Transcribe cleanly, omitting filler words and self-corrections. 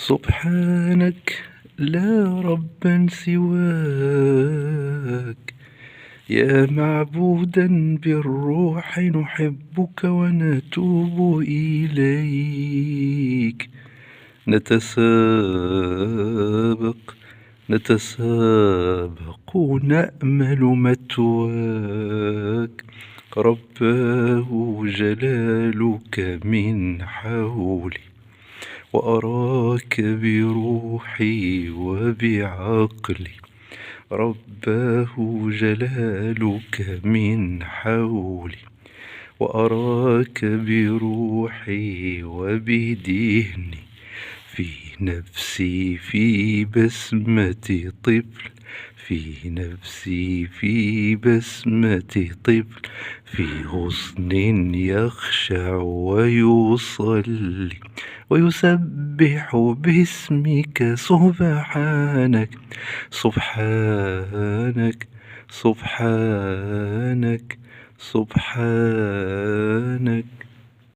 سبحانك لا ربا سواك، يا معبودا بالروح نحبك ونتوب إليك. نتسابق نتسابق نأمل مثواك، رباه جلالك من حولي، وأراك بروحي وبعقلي. رباه جلالك من حولي، وأراك بروحي وبدهني. في نفسي في بسمة طفل، في نفسي في بسمة طفل، في غصن يخشع ويصلي ويسبح باسمك. سبحانك سبحانك سبحانك سبحانك.